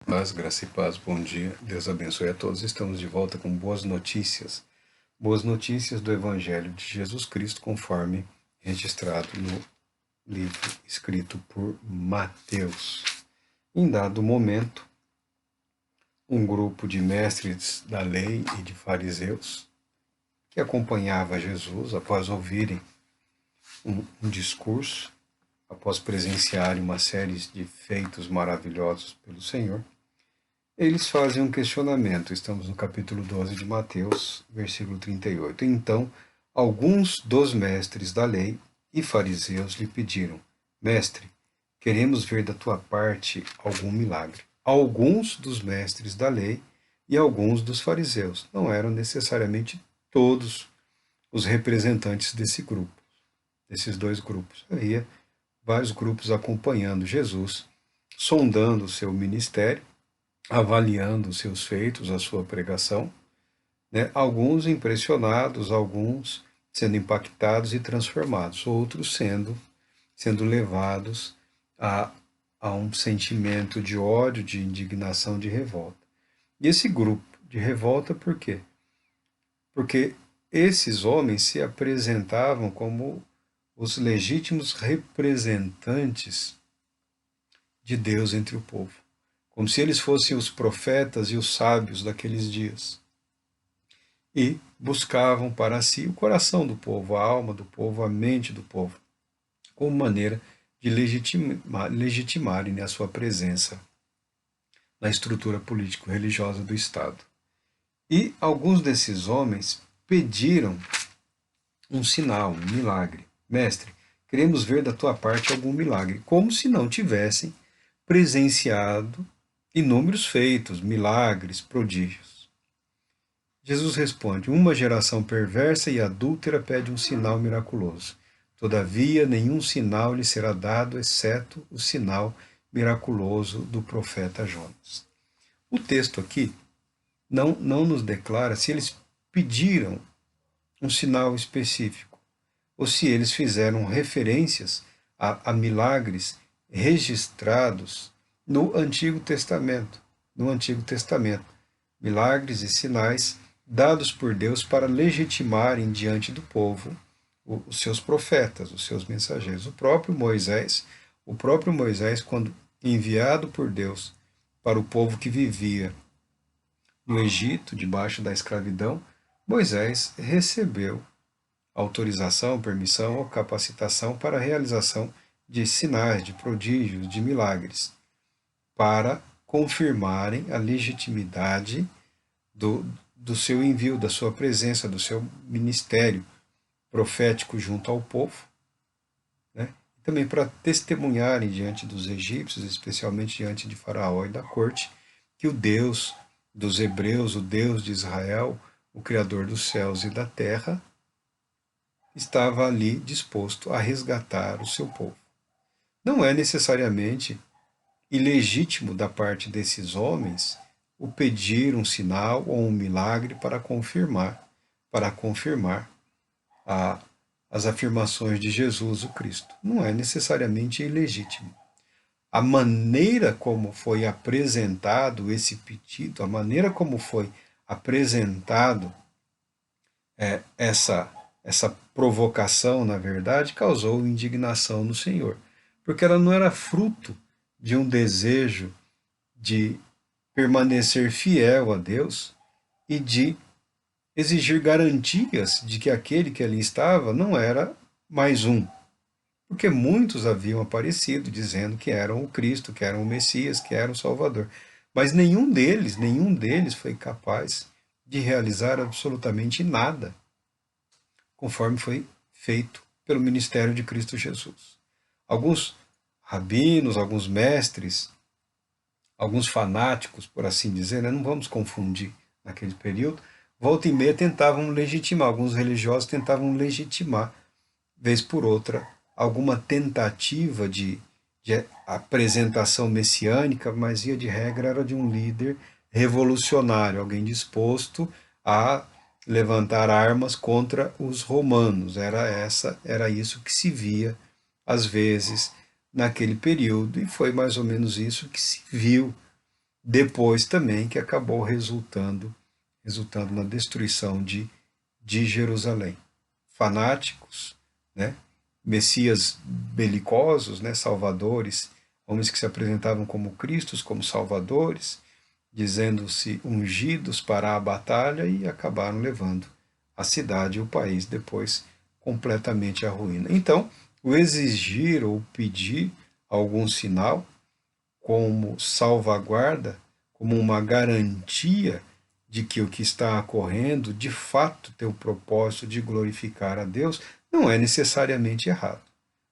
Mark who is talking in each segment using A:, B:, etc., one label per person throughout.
A: Paz, graça e paz, bom dia. Deus abençoe a todos. Estamos de volta com boas notícias. Boas notícias do Evangelho de Jesus Cristo, conforme registrado no livro escrito por Mateus. Em dado momento, um grupo de mestres da lei e de fariseus que acompanhava Jesus após ouvirem um discurso, após presenciarem uma série de feitos maravilhosos pelo Senhor, eles fazem um questionamento. Estamos no capítulo 12 de Mateus, versículo 38. Então, alguns dos mestres da lei e fariseus lhe pediram: Mestre, queremos ver da tua parte algum milagre. Alguns dos mestres da lei e alguns dos fariseus. Não eram necessariamente todos os representantes desses dois grupos. Havia vários grupos acompanhando Jesus, sondando o seu ministério, avaliando os seus feitos, a sua pregação, né? Alguns impressionados, alguns sendo impactados e transformados, outros sendo levados a, a um sentimento de ódio, de indignação, de revolta. E esse grupo de revolta, por quê? Porque esses homens se apresentavam como os legítimos representantes de Deus entre o povo, como se eles fossem os profetas e os sábios daqueles dias. E buscavam para si o coração do povo, a alma do povo, a mente do povo, como maneira de legitimarem a sua presença na estrutura político-religiosa do Estado. E alguns desses homens pediram um sinal, um milagre. Mestre, queremos ver da tua parte algum milagre, como se não tivessem presenciado inúmeros feitos, milagres, prodígios. Jesus responde: uma geração perversa e adúltera pede um sinal miraculoso. Todavia, nenhum sinal lhe será dado, exceto o sinal miraculoso do profeta Jonas. O texto aqui não nos declara se eles pediram um sinal específico, ou se eles fizeram referências a milagres registrados no Antigo Testamento. No Antigo Testamento, milagres e sinais dados por Deus para legitimarem diante do povo os seus profetas, os seus mensageiros. O próprio Moisés, quando enviado por Deus para o povo que vivia no Egito, debaixo da escravidão, Moisés recebeu autorização, permissão ou capacitação para a realização de sinais, de prodígios, de milagres, para confirmarem a legitimidade do seu envio, da sua presença, do seu ministério profético junto ao povo, né? E também para testemunharem diante dos egípcios, especialmente diante de Faraó e da corte, que o Deus dos hebreus, o Deus de Israel, o Criador dos céus e da terra, estava ali disposto a resgatar o seu povo. Não é necessariamente ilegítimo da parte desses homens o pedir um sinal ou um milagre para confirmar as afirmações de Jesus o Cristo. Não é necessariamente ilegítimo. A maneira como foi apresentado esse pedido, a maneira como foi apresentado essa provocação, na verdade, causou indignação no Senhor, porque ela não era fruto de um desejo de permanecer fiel a Deus e de exigir garantias de que aquele que ali estava não era mais um, porque muitos haviam aparecido dizendo que eram o Cristo, que eram o Messias, que eram o Salvador, mas nenhum deles foi capaz de realizar absolutamente nada, conforme foi feito pelo ministério de Cristo Jesus. Alguns rabinos, alguns mestres, alguns fanáticos, por assim dizer, né? Não vamos confundir naquele período, volta e meia tentavam legitimar, alguns religiosos tentavam legitimar, vez por outra, alguma tentativa de apresentação messiânica, mas via de regra era de um líder revolucionário, alguém disposto a levantar armas contra os romanos. Era isso que se via às vezes naquele período, e foi mais ou menos isso que se viu depois também que acabou resultando na destruição de Jerusalém. Fanáticos, né? Messias belicosos, né? Salvadores, homens que se apresentavam como Cristos, como salvadores, dizendo-se ungidos para a batalha e acabaram levando a cidade e o país depois completamente à ruína. Então, o exigir ou pedir algum sinal como salvaguarda, como uma garantia de que o que está ocorrendo de fato tem o propósito de glorificar a Deus, não é necessariamente errado.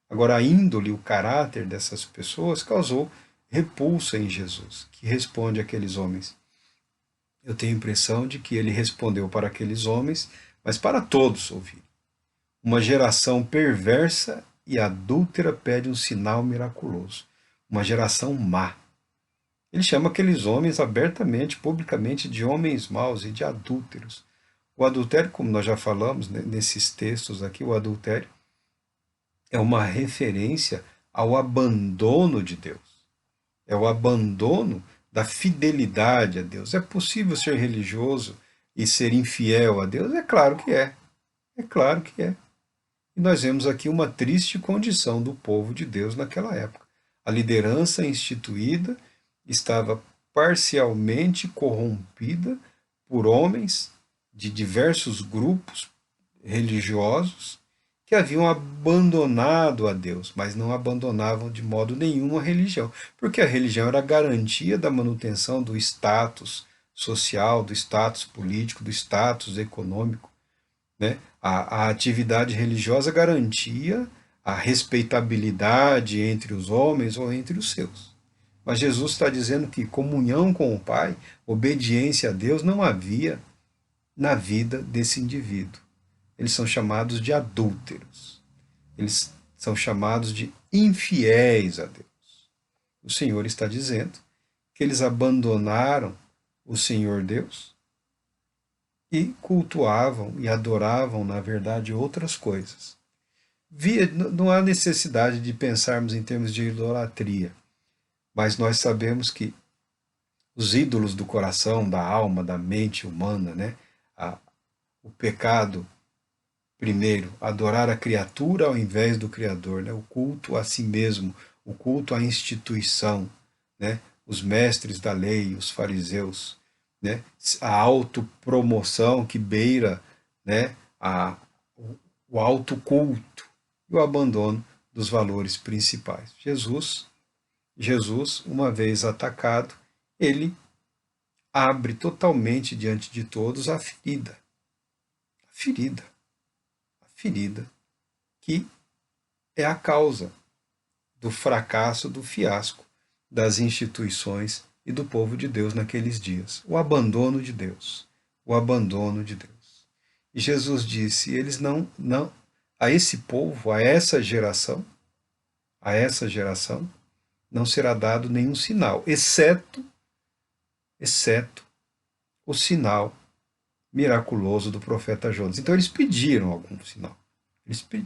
A: Agora, a índole, o caráter dessas pessoas causou repulsa em Jesus, que responde àqueles homens. Eu tenho a impressão de que ele respondeu para aqueles homens, mas para todos ouvir. Uma geração perversa e adúltera pede um sinal miraculoso. Uma geração má. Ele chama aqueles homens abertamente, publicamente, de homens maus e de adúlteros. O adultério, como nós já falamos nesses textos aqui, o adultério é uma referência ao abandono de Deus. É o abandono da fidelidade a Deus. É possível ser religioso e ser infiel a Deus? É claro que é. É claro que é. E nós vemos aqui uma triste condição do povo de Deus naquela época. A liderança instituída estava parcialmente corrompida por homens de diversos grupos religiosos que haviam abandonado a Deus, mas não abandonavam de modo nenhum a religião, porque a religião era a garantia da manutenção do status social, do status político, do status econômico, né? A atividade religiosa garantia a respeitabilidade entre os homens ou entre os seus. Mas Jesus está dizendo que comunhão com o Pai, obediência a Deus, não havia na vida desse indivíduo. Eles são chamados de adúlteros. Eles são chamados de infiéis a Deus. O Senhor está dizendo que eles abandonaram o Senhor Deus e cultuavam e adoravam, na verdade, outras coisas. Não há necessidade de pensarmos em termos de idolatria, mas nós sabemos que os ídolos do coração, da alma, da mente humana, né? O pecado, primeiro, adorar a criatura ao invés do Criador, né? O culto a si mesmo, o culto à instituição, né? Os mestres da lei, os fariseus, né? A autopromoção que beira, né? O autoculto e o abandono dos valores principais. Jesus, uma vez atacado, ele abre totalmente diante de todos a ferida. A ferida que é a causa do fracasso, do fiasco das instituições e do povo de Deus naqueles dias. O abandono de Deus. O abandono de Deus. E Jesus disse, eles não, a esse povo, a essa geração, não será dado nenhum sinal, exceto o sinal miraculoso do profeta Jonas. Então eles pediram algum sinal.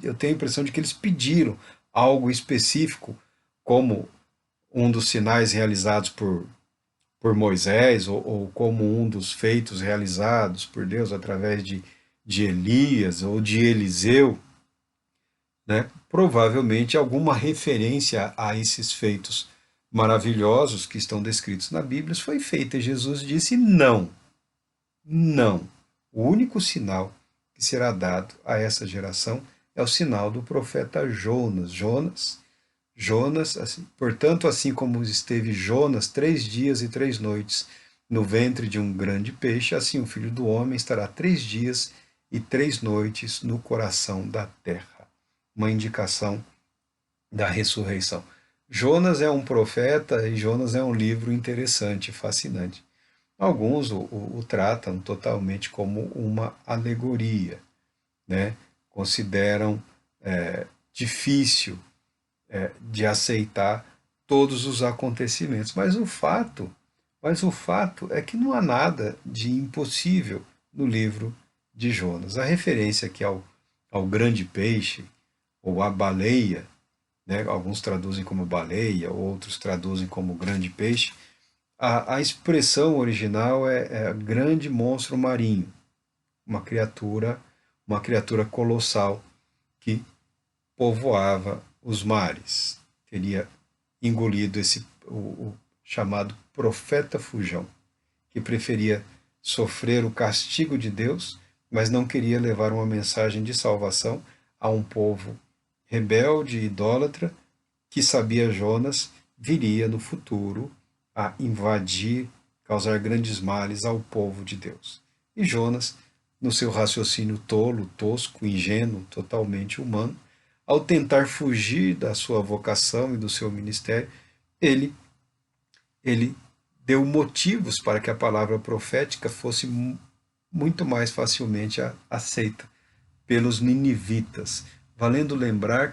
A: Eu tenho a impressão de que eles pediram algo específico, como um dos sinais realizados por Moisés, ou como um dos feitos realizados por Deus através de Elias ou de Eliseu, né? Provavelmente alguma referência a esses feitos maravilhosos que estão descritos na Bíblia foi feita. E Jesus disse não, não. O único sinal que será dado a essa geração é o sinal do profeta Jonas. Jonas, assim, portanto, assim como esteve Jonas 3 dias e 3 noites no ventre de um grande peixe, assim o Filho do Homem estará 3 dias e 3 noites no coração da terra. Uma indicação da ressurreição. Jonas é um profeta e Jonas é um livro interessante, fascinante. Alguns o tratam totalmente como uma alegoria, né? Consideram difícil de aceitar todos os acontecimentos. Mas o fato é que não há nada de impossível no livro de Jonas. A referência aqui ao grande peixe, ou à baleia, né? Alguns traduzem como baleia, outros traduzem como grande peixe. A expressão original é grande monstro marinho, uma criatura, uma criatura colossal que povoava os mares. Teria engolido o chamado profeta fujão, que preferia sofrer o castigo de Deus, mas não queria levar uma mensagem de salvação a um povo rebelde e idólatra que sabia Jonas viria no futuro a invadir, causar grandes males ao povo de Deus. E Jonas, no seu raciocínio tolo, tosco, ingênuo, totalmente humano, ao tentar fugir da sua vocação e do seu ministério, ele, ele deu motivos para que a palavra profética fosse muito mais facilmente aceita pelos ninivitas, valendo lembrar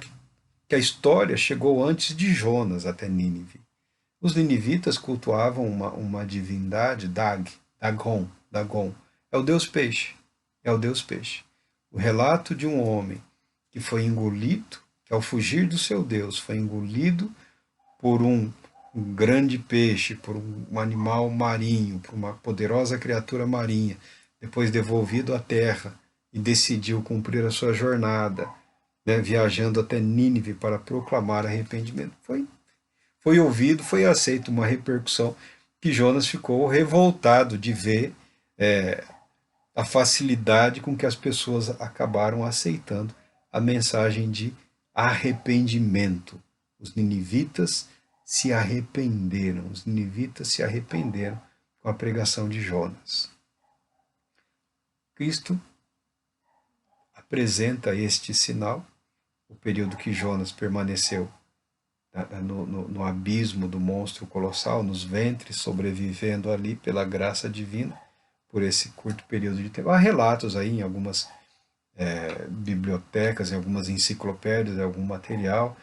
A: que a história chegou antes de Jonas até Nínive. Os ninivitas cultuavam uma divindade, Dagon, é o deus peixe, é o deus peixe. O relato de um homem que foi engolido, que ao fugir do seu Deus foi engolido por um grande peixe, por um animal marinho, por uma poderosa criatura marinha, depois devolvido à terra e decidiu cumprir a sua jornada, né, viajando até Nínive para proclamar arrependimento. Foi ouvido, foi aceito uma repercussão que Jonas ficou revoltado de ver a facilidade com que as pessoas acabaram aceitando a mensagem de arrependimento. Os ninivitas se arrependeram, os ninivitas se arrependeram com a pregação de Jonas. Cristo apresenta este sinal, o período que Jonas permaneceu no abismo do monstro colossal, nos ventres, sobrevivendo ali pela graça divina, por esse curto período de tempo. Há relatos aí em algumas bibliotecas, em algumas enciclopédias, em algum material,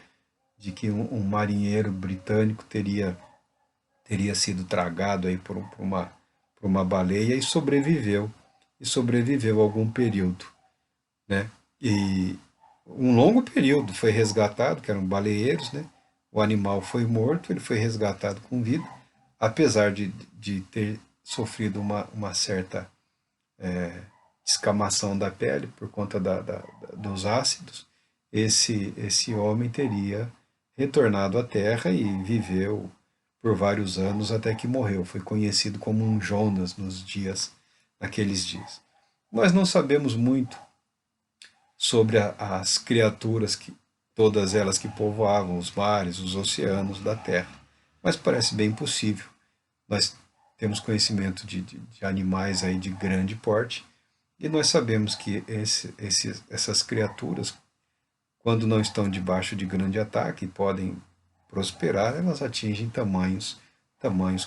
A: de que um marinheiro britânico teria sido tragado aí por uma baleia e sobreviveu algum período, né? E um longo período foi resgatado, que eram baleeiros, né? O animal foi morto, ele foi resgatado com vida, apesar de ter sofrido uma certa descamação da pele por conta dos ácidos. Esse homem teria retornado à Terra e viveu por vários anos até que morreu. Foi conhecido como um Jonas naqueles dias. Nós não sabemos muito sobre as criaturas todas elas que povoavam os mares, os oceanos da Terra. Mas parece bem possível. Nós temos conhecimento de animais aí de grande porte e nós sabemos que essas criaturas, quando não estão debaixo de grande ataque, podem prosperar, elas atingem tamanhos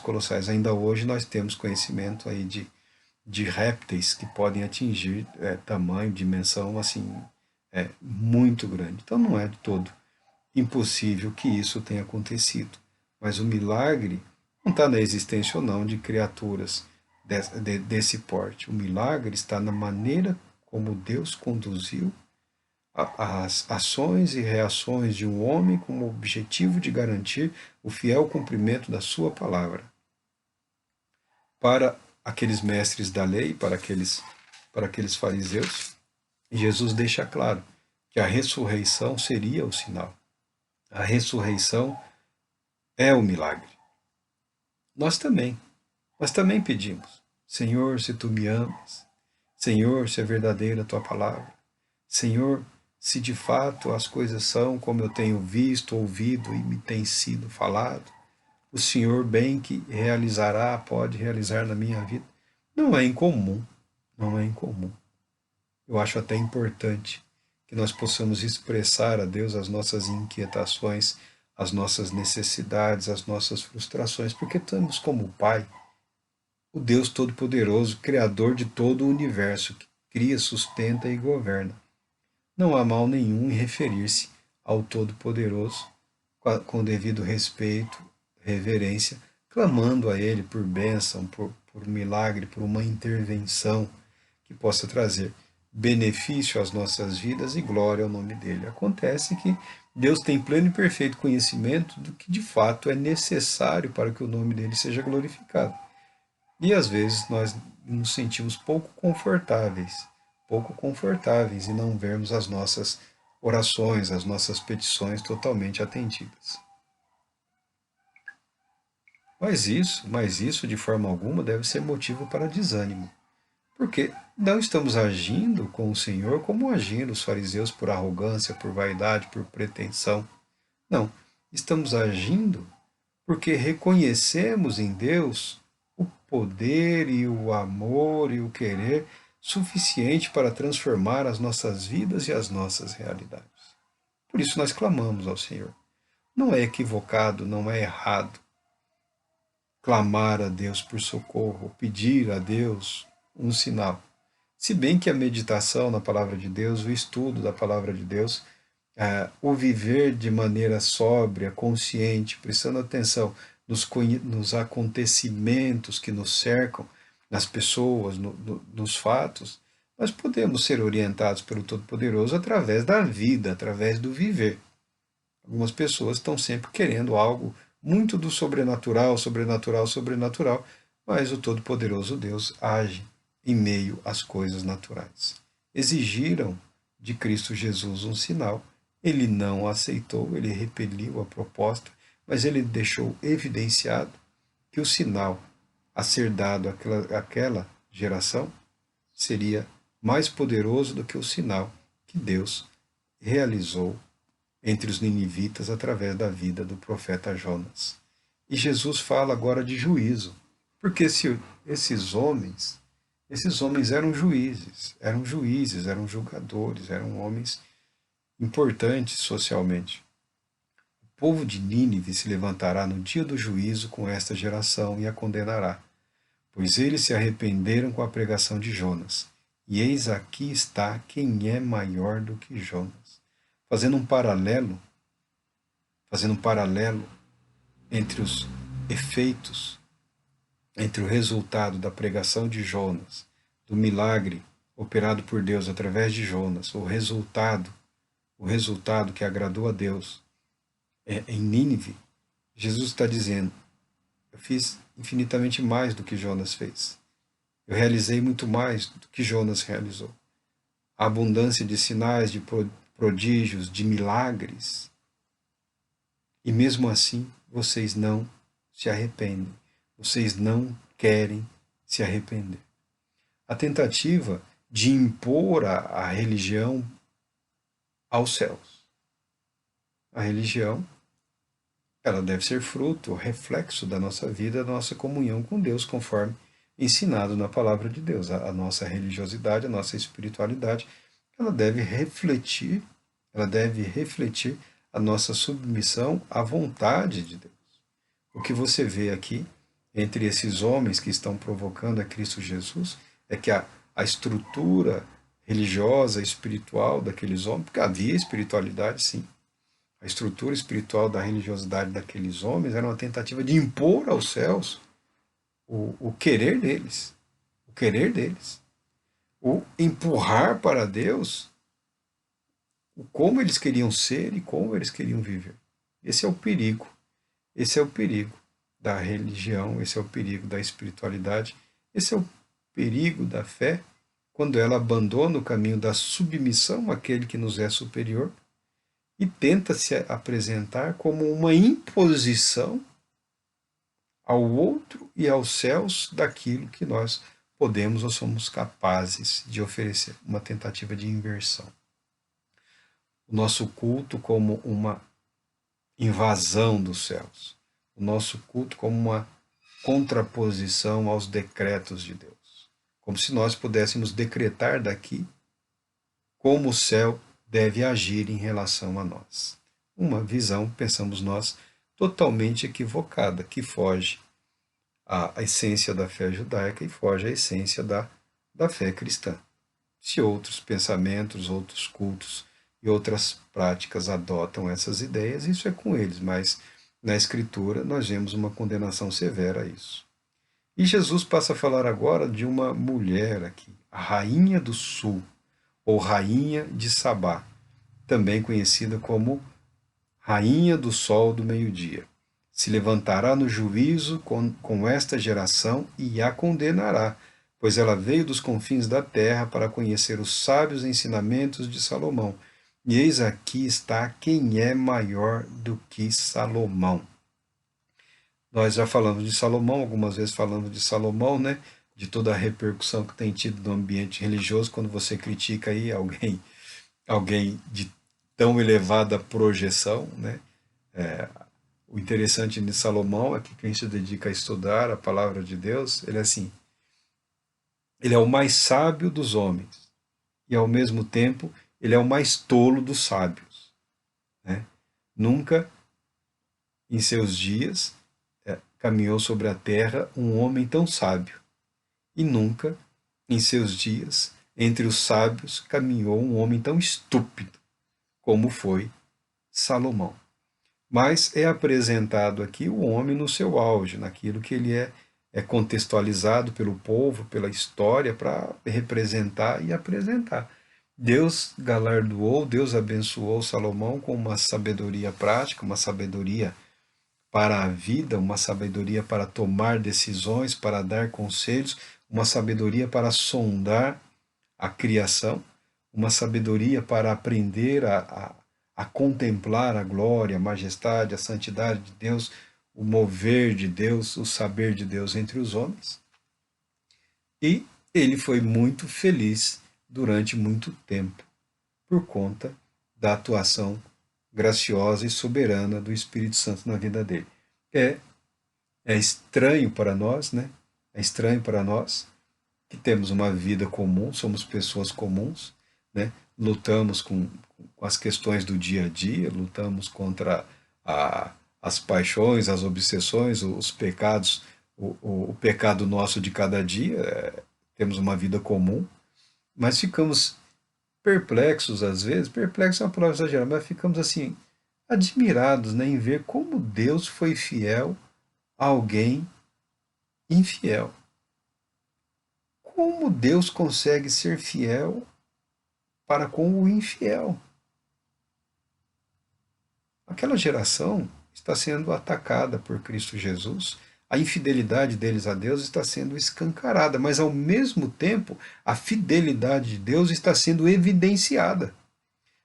A: colossais. Ainda hoje nós temos conhecimento aí de répteis que podem atingir tamanho, dimensão assim, muito grande. Então não é de todo impossível que isso tenha acontecido. Mas o milagre não está na existência ou não de criaturas desse porte. O milagre está na maneira como Deus conduziu as ações e reações de um homem com o objetivo de garantir o fiel cumprimento da sua palavra. Para aqueles mestres da lei, para aqueles fariseus, Jesus deixa claro que a ressurreição seria o sinal. A ressurreição é o milagre. Nós também pedimos, Senhor, se tu me amas, Senhor, se é verdadeira a tua palavra, Senhor, se de fato as coisas são como eu tenho visto, ouvido e me tem sido falado, o Senhor bem que realizará, pode realizar na minha vida. Não é incomum, não é incomum. Eu acho até importante que nós possamos expressar a Deus as nossas inquietações, as nossas necessidades, as nossas frustrações, porque temos como Pai o Deus Todo-Poderoso, Criador de todo o universo, que cria, sustenta e governa. Não há mal nenhum em referir-se ao Todo-Poderoso com devido respeito, reverência, clamando a Ele por bênção, por milagre, por uma intervenção que possa trazer benefício às nossas vidas e glória ao nome dele. Acontece que Deus tem pleno e perfeito conhecimento do que de fato é necessário para que o nome dele seja glorificado. E às vezes nós nos sentimos pouco confortáveis em não vermos as nossas orações, as nossas petições totalmente atendidas. Mas isso de forma alguma deve ser motivo para desânimo, porque não estamos agindo com o Senhor como agiram os fariseus por arrogância, por vaidade, por pretensão. Não, estamos agindo porque reconhecemos em Deus o poder e o amor e o querer suficiente para transformar as nossas vidas e as nossas realidades. Por isso nós clamamos ao Senhor. Não é equivocado, não é errado clamar a Deus por socorro, pedir a Deus um sinal. Se bem que a meditação na palavra de Deus, o estudo da palavra de Deus, o viver de maneira sóbria, consciente, prestando atenção nos acontecimentos que nos cercam, nas pessoas, nos fatos, nós podemos ser orientados pelo Todo-Poderoso através da vida, através do viver. Algumas pessoas estão sempre querendo algo muito do sobrenatural, sobrenatural, sobrenatural, mas o Todo-Poderoso Deus age em meio às coisas naturais. Exigiram de Cristo Jesus um sinal, ele não aceitou, ele repeliu a proposta, mas ele deixou evidenciado que o sinal a ser dado àquela geração seria mais poderoso do que o sinal que Deus realizou entre os ninivitas através da vida do profeta Jonas. E Jesus fala agora de juízo, porque esses homens eram juízes, eram julgadores, eram homens importantes socialmente. O povo de Nínive se levantará no dia do juízo com esta geração e a condenará, pois eles se arrependeram com a pregação de Jonas. E eis aqui está quem é maior do que Jonas. Fazendo um paralelo entre os efeitos, entre o resultado da pregação de Jonas, do milagre operado por Deus através de Jonas, o resultado que agradou a Deus em Nínive, Jesus está dizendo: eu fiz infinitamente mais do que Jonas fez. Eu realizei muito mais do que Jonas realizou. A abundância de sinais, de prodígios, de milagres. E mesmo assim, vocês não se arrependem. Vocês não querem se arrepender. A tentativa de impor a religião aos céus. A religião, ela deve ser fruto, reflexo da nossa vida, da nossa comunhão com Deus, conforme ensinado na palavra de Deus. A nossa religiosidade, a nossa espiritualidade, ela deve refletir a nossa submissão à vontade de Deus. O que você vê aqui entre esses homens que estão provocando a Cristo Jesus é que a estrutura religiosa, espiritual daqueles homens, porque havia espiritualidade, sim. A estrutura espiritual da religiosidade daqueles homens era uma tentativa de impor aos céus o querer deles, o empurrar para Deus o como eles queriam ser e como eles queriam viver. Esse é o perigo da religião, esse é o perigo da espiritualidade, esse é o perigo da fé, quando ela abandona o caminho da submissão àquele que nos é superior e tenta se apresentar como uma imposição ao outro e aos céus daquilo que nós podemos ou somos capazes de oferecer, uma tentativa de inversão. O nosso culto como uma invasão dos céus, o nosso culto como uma contraposição aos decretos de Deus, como se nós pudéssemos decretar daqui como o céu deve agir em relação a nós. Uma visão, pensamos nós, totalmente equivocada, que foge à essência da fé judaica e foge à essência da fé cristã. Se outros pensamentos, outros cultos e outras práticas adotam essas ideias, isso é com eles, mas na Escritura nós vemos uma condenação severa a isso. E Jesus passa a falar agora de uma mulher aqui, a rainha do sul, ou rainha de Sabá, também conhecida como rainha do sol do meio-dia. Se levantará no juízo com esta geração e a condenará, pois ela veio dos confins da terra para conhecer os sábios ensinamentos de Salomão. E eis aqui está quem é maior do que Salomão. Nós já falamos de Salomão, algumas vezes falamos de Salomão, né? De toda a repercussão que tem tido no ambiente religioso, quando você critica aí alguém de tão elevada projeção, né? O interessante de Salomão é que quem se dedica a estudar a palavra de Deus, ele é assim, ele é o mais sábio dos homens e ao mesmo tempo ele é o mais tolo dos sábios, né? Nunca em seus dias caminhou sobre a terra um homem tão sábio e nunca em seus dias entre os sábios caminhou um homem tão estúpido como foi Salomão. Mas é apresentado aqui o homem no seu auge, naquilo que ele é contextualizado pelo povo, pela história, para representar e apresentar. Deus galardoou, Deus abençoou Salomão com uma sabedoria prática, uma sabedoria para a vida, uma sabedoria para tomar decisões, para dar conselhos, uma sabedoria para sondar a criação, uma sabedoria para aprender a contemplar a glória, a majestade, a santidade de Deus, o mover de Deus, o saber de Deus entre os homens. E ele foi muito feliz durante muito tempo, por conta da atuação graciosa e soberana do Espírito Santo na vida dele. É estranho para nós, né? É estranho para nós que temos uma vida comum, somos pessoas comuns, né? Lutamos com as questões do dia a dia, lutamos contra as paixões, as obsessões, os pecados, o pecado nosso de cada dia, temos uma vida comum, mas ficamos perplexos às vezes, perplexos é uma palavra exagerada, mas ficamos assim, admirados, né, em ver como Deus foi fiel a alguém infiel. Como Deus consegue ser fiel para com o infiel? Aquela geração está sendo atacada por Cristo Jesus. A infidelidade deles a Deus está sendo escancarada, mas ao mesmo tempo a fidelidade de Deus está sendo evidenciada.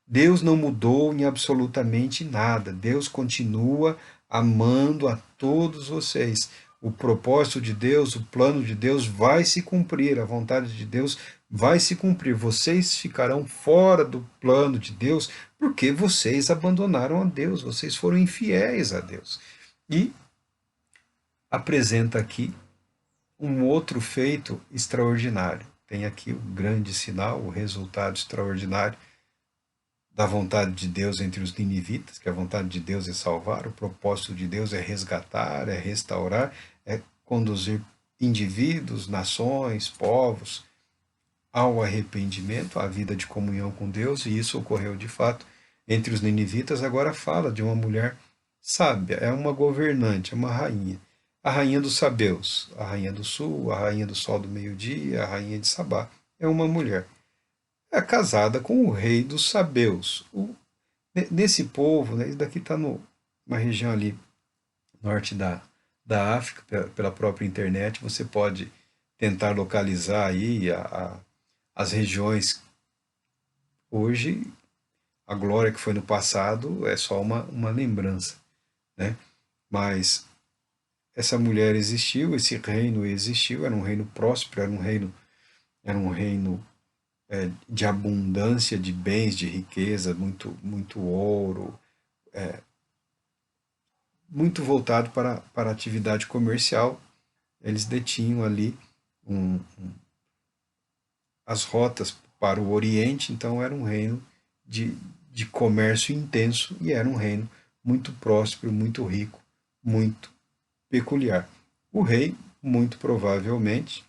A: Deus não mudou em absolutamente nada. Deus continua amando a todos vocês. O propósito de Deus, o plano de Deus vai se cumprir, a vontade de Deus vai se cumprir. Vocês ficarão fora do plano de Deus porque vocês abandonaram a Deus, vocês foram infiéis a Deus. E apresenta aqui um outro feito extraordinário. Tem aqui o grande sinal, o resultado extraordinário da vontade de Deus entre os ninivitas, que a vontade de Deus é salvar, o propósito de Deus é resgatar, é restaurar, é conduzir indivíduos, nações, povos ao arrependimento, à vida de comunhão com Deus, e isso ocorreu de fato entre os ninivitas. Agora fala de uma mulher sábia, é uma governante, é uma rainha. A rainha dos sabeus, a rainha do sul, a rainha do sol do meio-dia, a rainha de Sabá, é uma mulher. É casada com o rei dos sabeus. Nesse povo, né, isso daqui está numa região ali, norte da África, pela própria internet, você pode tentar localizar aí as regiões. Hoje, a glória que foi no passado é só uma lembrança, né? Mas essa mulher existiu, esse reino existiu, era um reino próspero, era um reino de abundância de bens, de riqueza, muito ouro, muito voltado para a atividade comercial. Eles detinham ali as rotas para o Oriente, então era um reino de comércio intenso e era um reino muito próspero, muito rico, muito peculiar. O rei, muito provavelmente,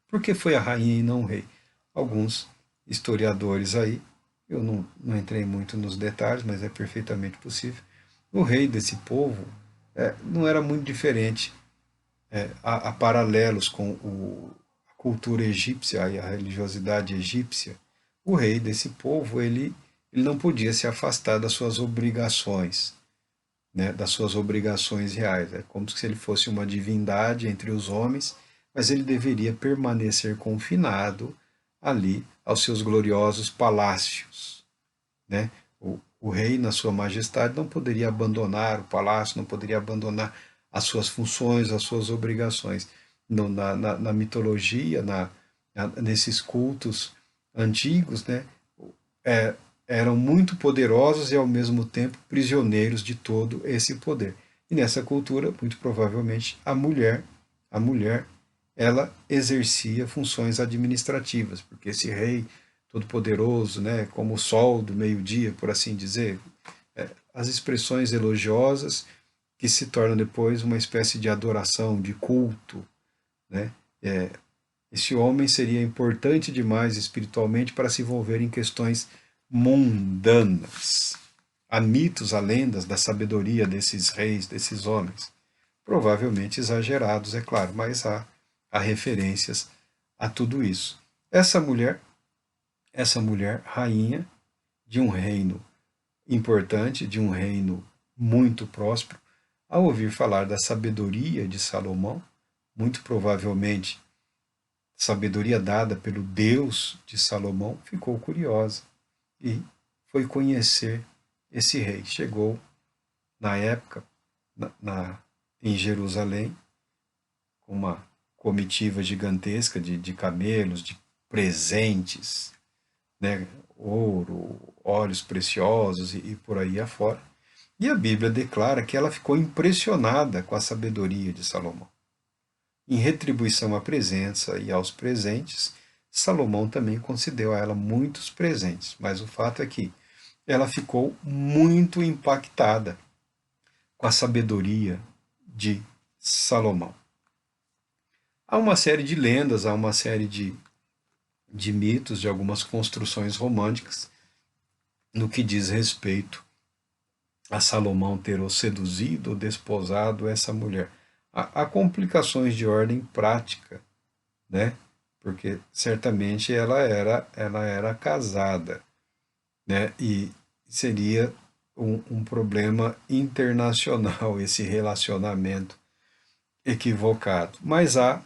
A: porque foi a rainha e não o rei. Alguns historiadores aí, eu não entrei muito nos detalhes, mas é perfeitamente possível. O rei desse povo não era muito diferente. Há paralelos com a cultura egípcia e a religiosidade egípcia. O rei desse povo, ele ele não podia se afastar das suas obrigações, né, das suas obrigações reais. É como se ele fosse uma divindade entre os homens, mas ele deveria permanecer confinado ali aos seus gloriosos palácios, né? O rei, na sua majestade, não poderia abandonar o palácio, não poderia abandonar as suas funções, as suas obrigações. Na mitologia, nesses cultos antigos, né, é, eram muito poderosos e ao mesmo tempo prisioneiros de todo esse poder. E nessa cultura, muito provavelmente, a mulher, ela exercia funções administrativas, porque esse rei todo-poderoso, né, como o sol do meio-dia, por assim dizer, as expressões elogiosas que se tornam depois uma espécie de adoração, de culto, né? Esse homem seria importante demais espiritualmente para se envolver em questões mundanas. Há mitos, há lendas da sabedoria desses reis, desses homens. Provavelmente exagerados, é claro, mas há referências a tudo isso. Essa mulher, rainha de um reino importante, de um reino muito próspero, ao ouvir falar da sabedoria de Salomão, muito provavelmente sabedoria dada pelo Deus de Salomão, ficou curiosa e foi conhecer esse rei. Chegou na época em Jerusalém com uma comitiva gigantesca de camelos, de presentes, né, ouro, óleos preciosos e por aí afora. E a Bíblia declara que ela ficou impressionada com a sabedoria de Salomão. Em retribuição à presença e aos presentes, Salomão também concedeu a ela muitos presentes, mas o fato é que ela ficou muito impactada com a sabedoria de Salomão. Há uma série de lendas, há uma série de mitos, de algumas construções românticas no que diz respeito a Salomão ter ou seduzido ou desposado essa mulher. Há complicações de ordem prática, né? Porque certamente ela era casada, né? E seria um problema internacional esse relacionamento equivocado. Mas há,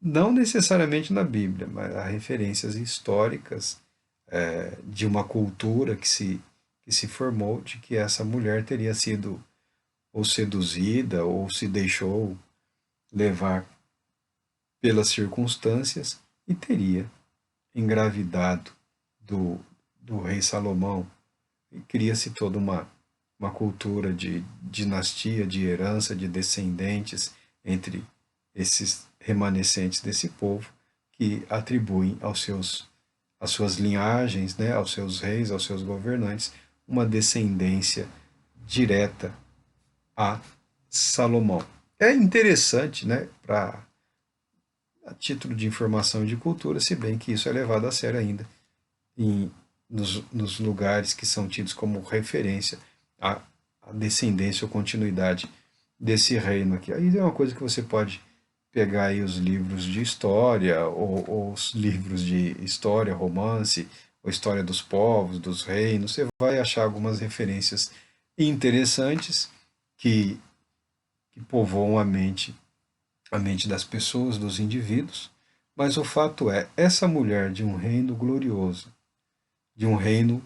A: não necessariamente na Bíblia, mas há referências históricas de uma cultura que se formou de que essa mulher teria sido ou seduzida ou se deixou levar pelas circunstâncias e teria engravidado do rei Salomão. E cria-se toda uma cultura de dinastia, de herança, de descendentes entre esses remanescentes desse povo que atribuem às suas linhagens, né, aos seus reis, aos seus governantes, uma descendência direta a Salomão. É interessante, né, a título de informação e de cultura, se bem que isso é levado a sério ainda nos lugares que são tidos como referência à descendência ou continuidade desse reino aqui. Aí é uma coisa que você pode pegar aí os livros de história, ou os livros de história, romance, ou história dos povos, dos reinos, você vai achar algumas referências interessantes que, que povoam a mente das pessoas, dos indivíduos, mas o fato é, essa mulher de um reino glorioso, de um reino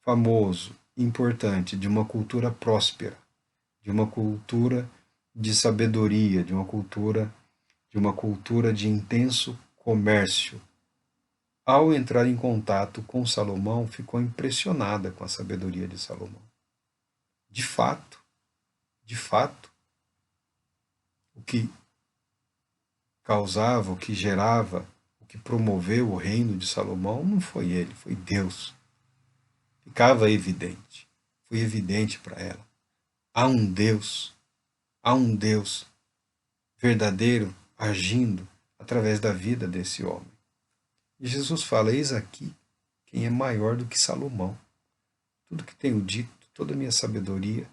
A: famoso, importante, de uma cultura próspera, de uma cultura de sabedoria, de uma cultura de intenso comércio. Ao entrar em contato com Salomão, ficou impressionada com a sabedoria de Salomão. De fato, o que causava, o que gerava, o que promoveu o reino de Salomão não foi ele, foi Deus. Ficava evidente, foi evidente para ela. Há um Deus verdadeiro agindo através da vida desse homem. E Jesus fala: eis aqui quem é maior do que Salomão. Tudo que tenho dito, toda a minha sabedoria,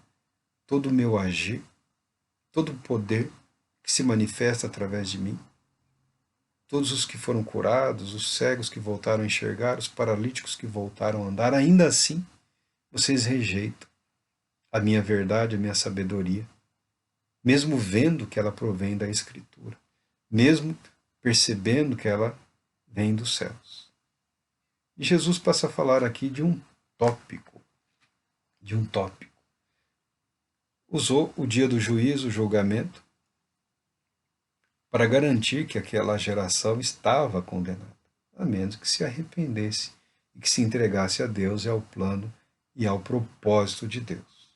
A: todo o meu agir, todo o poder que se manifesta através de mim, todos os que foram curados, os cegos que voltaram a enxergar, os paralíticos que voltaram a andar, ainda assim vocês rejeitam a minha verdade, a minha sabedoria, mesmo vendo que ela provém da Escritura, mesmo percebendo que ela vem dos céus. E Jesus passa a falar aqui tópico, de um tópico. Usou o dia do juízo, o julgamento, para garantir que aquela geração estava condenada, a menos que se arrependesse e que se entregasse a Deus e ao plano e ao propósito de Deus.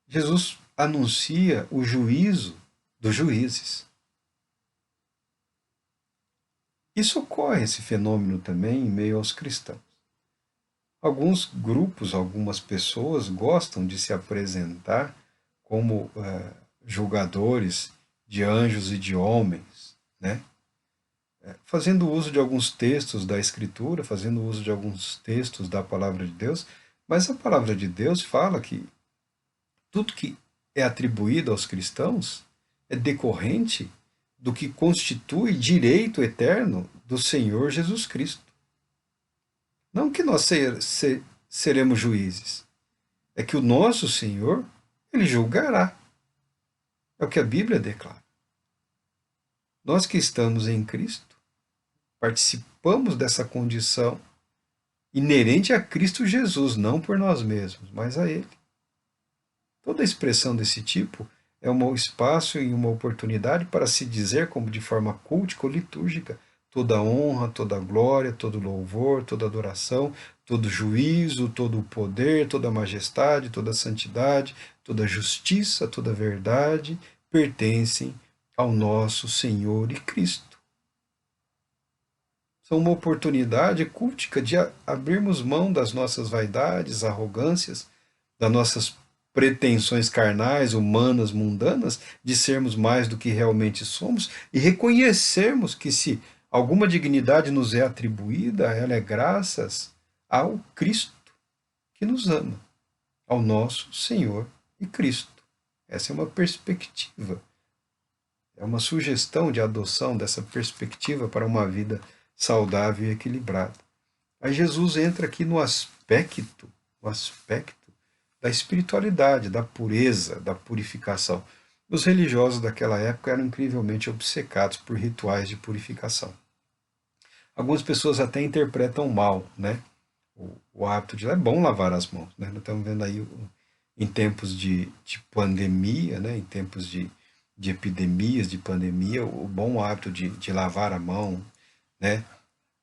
A: Jesus anuncia o juízo dos juízes. Isso ocorre, esse fenômeno também, em meio aos cristãos. Alguns grupos, algumas pessoas gostam de se apresentar como julgadores de anjos e de homens, né? Fazendo uso de alguns textos da Escritura, fazendo uso de alguns textos da Palavra de Deus, mas a Palavra de Deus fala que tudo que é atribuído aos cristãos é decorrente do que constitui direito eterno do Senhor Jesus Cristo. Não que nós seremos juízes, é que o nosso Senhor, ele julgará. É o que a Bíblia declara. Nós que estamos em Cristo, participamos dessa condição inerente a Cristo Jesus, não por nós mesmos, mas a Ele. Toda expressão desse tipo é um espaço e uma oportunidade para se dizer, como de forma cultica ou litúrgica, toda honra, toda glória, todo louvor, toda adoração, todo juízo, todo o poder, toda majestade, toda santidade, toda justiça, toda verdade pertencem ao nosso Senhor e Cristo. São uma oportunidade cultica de abrirmos mão das nossas vaidades, arrogâncias, das nossas pretensões carnais, humanas, mundanas, de sermos mais do que realmente somos e reconhecermos que se alguma dignidade nos é atribuída, ela é graças ao Cristo que nos ama, ao nosso Senhor e Cristo. Essa é uma perspectiva, é uma sugestão de adoção dessa perspectiva para uma vida saudável e equilibrada. Aí Jesus entra aqui no aspecto da espiritualidade, da pureza, da purificação. Os religiosos daquela época eram incrivelmente obcecados por rituais de purificação. Algumas pessoas até interpretam mal, né? O hábito de é bom lavar as mãos, né? Nós estamos vendo aí em tempos de pandemia, né? Em tempos de epidemias, de pandemia, o bom hábito de lavar a mão, né?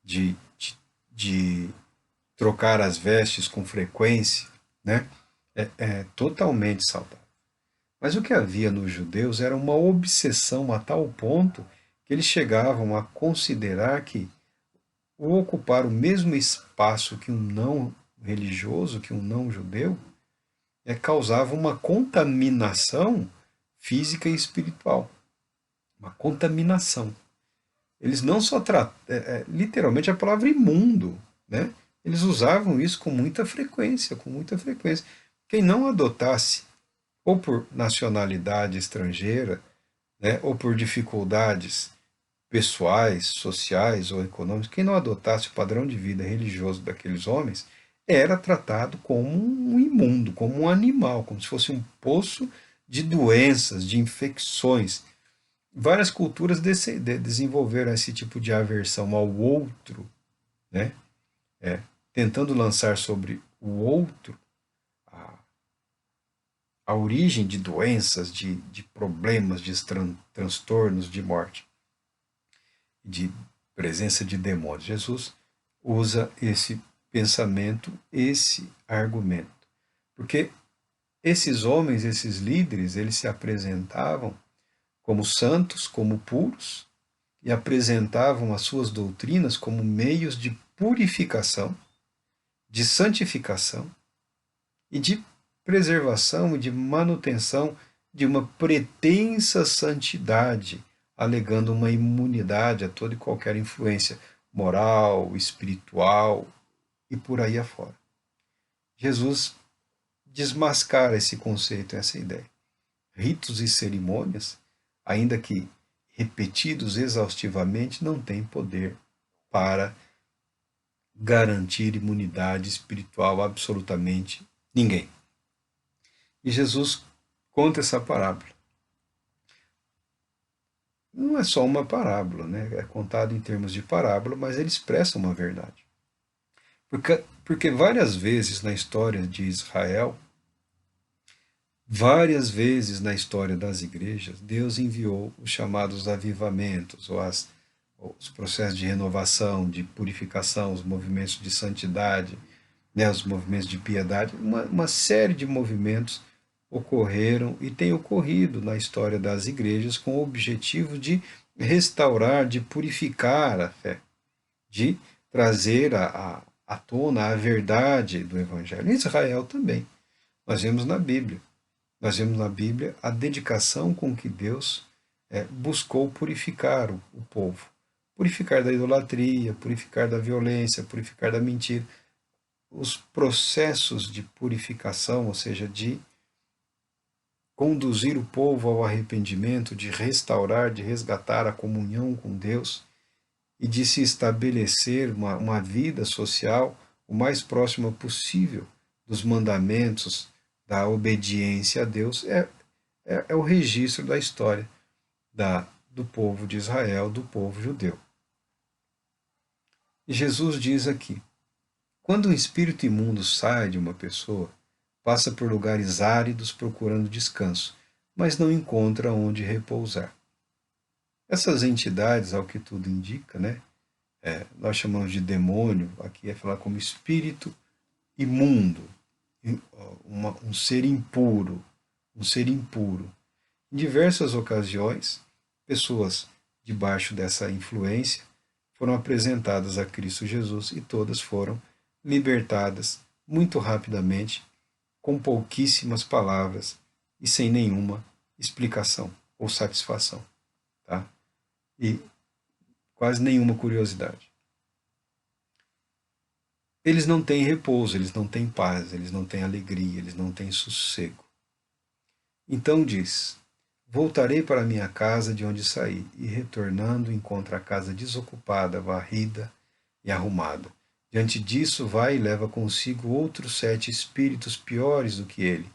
A: De trocar as vestes com frequência, né? É totalmente saudável. Mas o que havia nos judeus era uma obsessão a tal ponto que eles chegavam a considerar que o ocupar o mesmo espaço que um não religioso, que um não judeu, causava uma contaminação física e espiritual. Uma contaminação. Eles não só literalmente a palavra imundo, né? Eles usavam isso com muita frequência, Quem não adotasse, ou por nacionalidade estrangeira, né, ou por dificuldades pessoais, sociais ou econômicas, quem não adotasse o padrão de vida religioso daqueles homens, era tratado como um imundo, como um animal, como se fosse um poço de doenças, de infecções. Várias culturas desenvolveram esse tipo de aversão ao outro, né? Tentando lançar sobre o outro a origem de doenças, de problemas, de transtornos, de morte, de presença de demônios. Jesus usa esse pensamento, esse argumento, porque esses homens, esses líderes, eles se apresentavam como santos, como puros, e apresentavam as suas doutrinas como meios de purificação, de santificação e de preservação e de manutenção de uma pretensa santidade, alegando uma imunidade a toda e qualquer influência moral, espiritual e por aí afora. Jesus desmascara esse conceito, essa ideia. Ritos e cerimônias, ainda que repetidos exaustivamente, não têm poder para garantir imunidade espiritual a absolutamente ninguém. E Jesus conta essa parábola. Não é só uma parábola, né? É contado em termos de parábola, mas ele expressa uma verdade. Porque várias vezes na história de Israel, várias vezes na história das igrejas, Deus enviou os chamados avivamentos, os processos de renovação, de purificação, os movimentos de santidade, né, os movimentos de piedade, uma série de movimentos ocorreram e têm ocorrido na história das igrejas com o objetivo de restaurar, de purificar a fé, de trazer à tona a verdade do Evangelho. Em Israel também. Nós vemos na Bíblia. Nós vemos na Bíblia a dedicação com que Deus buscou purificar o povo. Purificar da idolatria, purificar da violência, purificar da mentira. Os processos de purificação, ou seja, de conduzir o povo ao arrependimento, de restaurar, de resgatar a comunhão com Deus e de se estabelecer uma vida social o mais próxima possível dos mandamentos, da obediência a Deus, é o registro da história do povo de Israel, do povo judeu. E Jesus diz aqui, quando um espírito imundo sai de uma pessoa, passa por lugares áridos procurando descanso, mas não encontra onde repousar. Essas entidades, ao que tudo indica, né? Nós chamamos de demônio, aqui é falar como espírito imundo, um ser impuro, um ser impuro. Em diversas ocasiões, pessoas debaixo dessa influência foram apresentadas a Cristo Jesus e todas foram libertadas muito rapidamente, com pouquíssimas palavras e sem nenhuma explicação ou satisfação, tá? E quase nenhuma curiosidade. Eles não têm repouso, eles não têm paz, eles não têm alegria, eles não têm sossego. Então diz, voltarei para minha casa de onde saí, e retornando encontra a casa desocupada, varrida e arrumada. Diante disso vai e leva consigo outros 7 espíritos piores do que ele,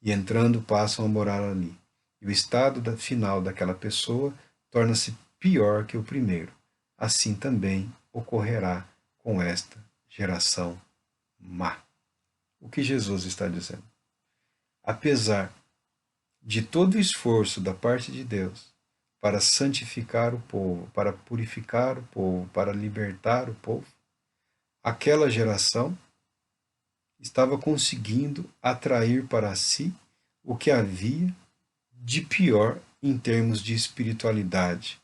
A: e entrando passam a morar ali. E o estado final daquela pessoa torna-se pior que o primeiro. Assim também ocorrerá com esta geração má. O que Jesus está dizendo? Apesar de todo o esforço da parte de Deus para santificar o povo, para purificar o povo, para libertar o povo, aquela geração estava conseguindo atrair para si o que havia de pior em termos de espiritualidade,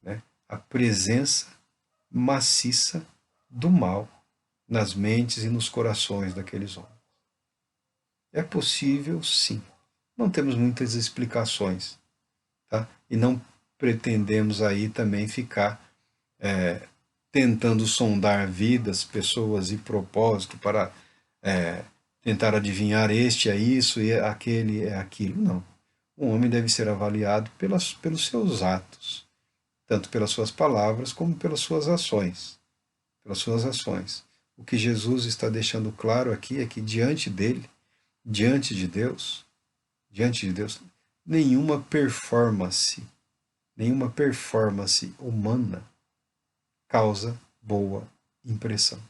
A: né? A presença maciça do mal nas mentes e nos corações daqueles homens. É possível, sim. Não temos muitas explicações, tá? E não pretendemos aí também ficar tentando sondar vidas, pessoas e propósito para tentar adivinhar este é isso e aquele é aquilo. Não. Um homem deve ser avaliado pelos seus atos, tanto pelas suas palavras como pelas suas ações. Pelas suas ações. O que Jesus está deixando claro aqui é que diante dele, diante de Deus, nenhuma performance humana causa boa impressão.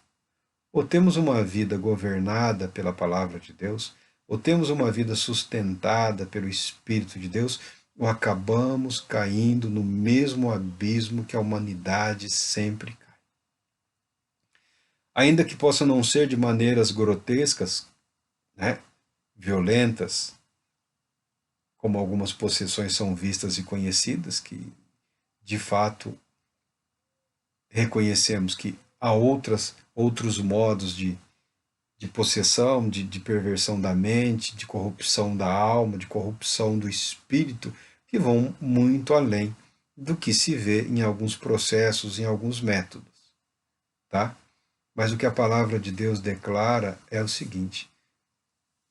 A: Ou temos uma vida governada pela palavra de Deus, ou temos uma vida sustentada pelo Espírito de Deus, ou acabamos caindo no mesmo abismo que a humanidade sempre cai. Ainda que possa não ser de maneiras grotescas, né, violentas, como algumas possessões são vistas e conhecidas, que de fato reconhecemos que há outros modos de possessão, de perversão da mente, de corrupção da alma, de corrupção do espírito, que vão muito além do que se vê em alguns processos, em alguns métodos, tá? Mas o que a palavra de Deus declara é o seguinte: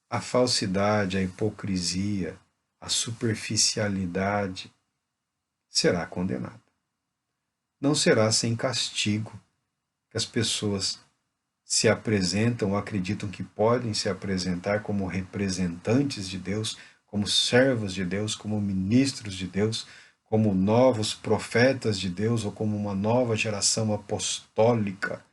A: a falsidade, a hipocrisia, a superficialidade será condenada. Não será sem castigo que as pessoas se apresentam ou acreditam que podem se apresentar como representantes de Deus, como servos de Deus, como ministros de Deus, como novos profetas de Deus ou como uma nova geração apostólica,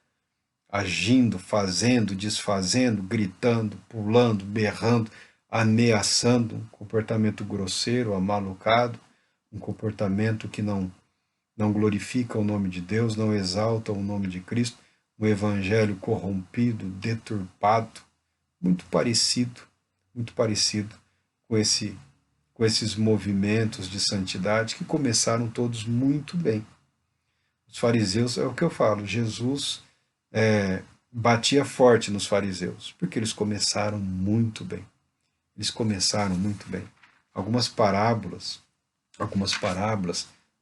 A: agindo, fazendo, desfazendo, gritando, pulando, berrando, ameaçando, um comportamento grosseiro, amalucado, um comportamento que não glorifica o nome de Deus, não exalta o nome de Cristo, um evangelho corrompido, deturpado, muito parecido com esses movimentos de santidade que começaram todos muito bem. Os fariseus, é o que eu falo, Jesus batia forte nos fariseus, porque eles começaram muito bem. Eles começaram muito bem. Algumas parábolas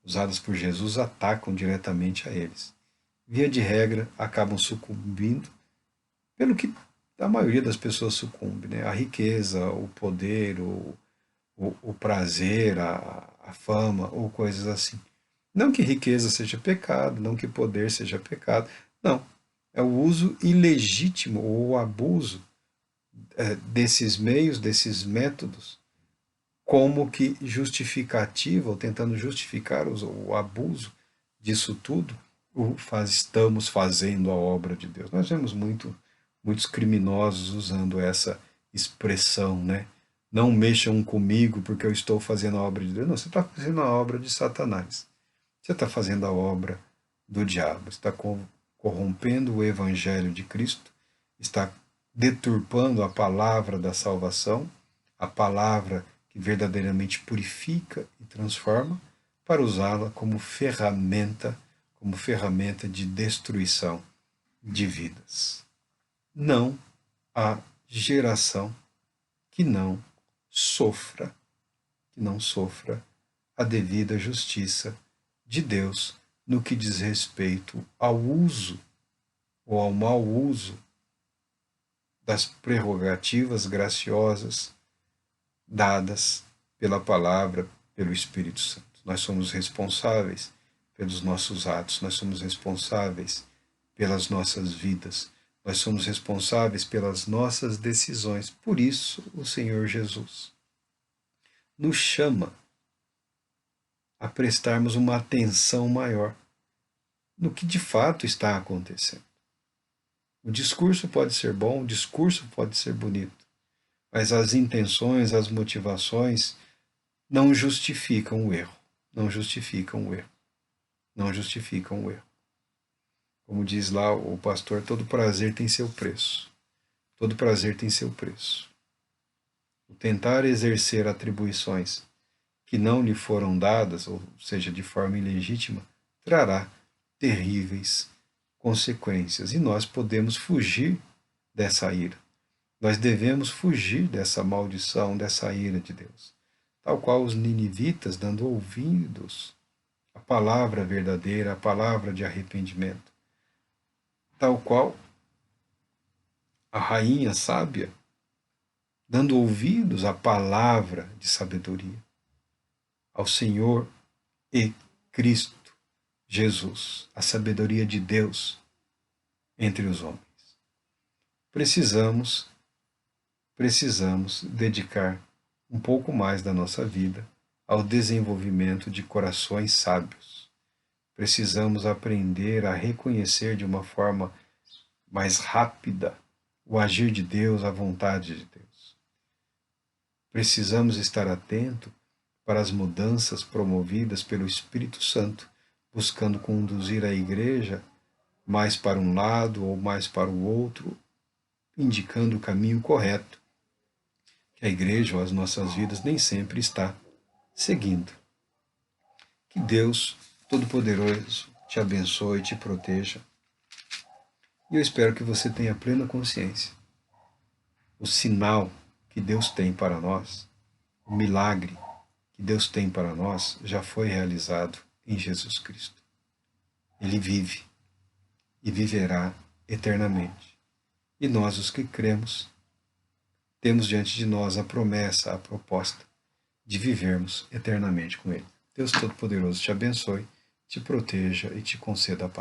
A: usadas por Jesus atacam diretamente a eles. Via de regra, acabam sucumbindo pelo que a maioria das pessoas sucumbe, né? A riqueza, o poder, o prazer, a fama, ou coisas assim. Não que riqueza seja pecado, não que poder seja pecado, não. É o uso ilegítimo ou o abuso desses meios, desses métodos, como que justificativa, ou tentando justificar o abuso disso tudo, estamos fazendo a obra de Deus. Nós vemos muitos criminosos usando essa expressão, né? Não mexam comigo porque eu estou fazendo a obra de Deus. Não, você está fazendo a obra de Satanás. Você está fazendo a obra do diabo. Está corrompendo o evangelho de Cristo, está deturpando a palavra da salvação, a palavra que verdadeiramente purifica e transforma, para usá-la como ferramenta de destruição de vidas. Não há geração que não sofra a devida justiça de Deus no que diz respeito ao uso ou ao mau uso das prerrogativas graciosas dadas pela palavra, pelo Espírito Santo. Nós somos responsáveis pelos nossos atos, nós somos responsáveis pelas nossas vidas, nós somos responsáveis pelas nossas decisões. Por isso, o Senhor Jesus nos chama a prestarmos uma atenção maior no que de fato está acontecendo. O discurso pode ser bom, o discurso pode ser bonito, mas as intenções, as motivações não justificam o erro. Não justificam o erro. Não justificam o erro. Como diz lá o pastor, todo prazer tem seu preço. Todo prazer tem seu preço. O tentar exercer atribuições que não lhe foram dadas, ou seja, de forma ilegítima, trará terríveis consequências. E nós podemos fugir dessa ira. Nós devemos fugir dessa maldição, dessa ira de Deus. Tal qual os ninivitas, dando ouvidos à palavra verdadeira, à palavra de arrependimento. Tal qual a rainha sábia, dando ouvidos à palavra de sabedoria, ao Senhor e Cristo Jesus, a sabedoria de Deus entre os homens. Precisamos dedicar um pouco mais da nossa vida ao desenvolvimento de corações sábios. Precisamos aprender a reconhecer de uma forma mais rápida o agir de Deus, a vontade de Deus. Precisamos estar atento para as mudanças promovidas pelo Espírito Santo, buscando conduzir a igreja mais para um lado ou mais para o outro, indicando o caminho correto, que a igreja ou as nossas vidas nem sempre está seguindo. Que Deus Todo-Poderoso te abençoe e te proteja. E eu espero que você tenha plena consciência. O sinal que Deus tem para nós, o milagre que Deus tem para nós, já foi realizado em Jesus Cristo. Ele vive e viverá eternamente. E nós, os que cremos, temos diante de nós a promessa, a proposta de vivermos eternamente com Ele. Deus Todo-Poderoso te abençoe, te proteja e te conceda a paz.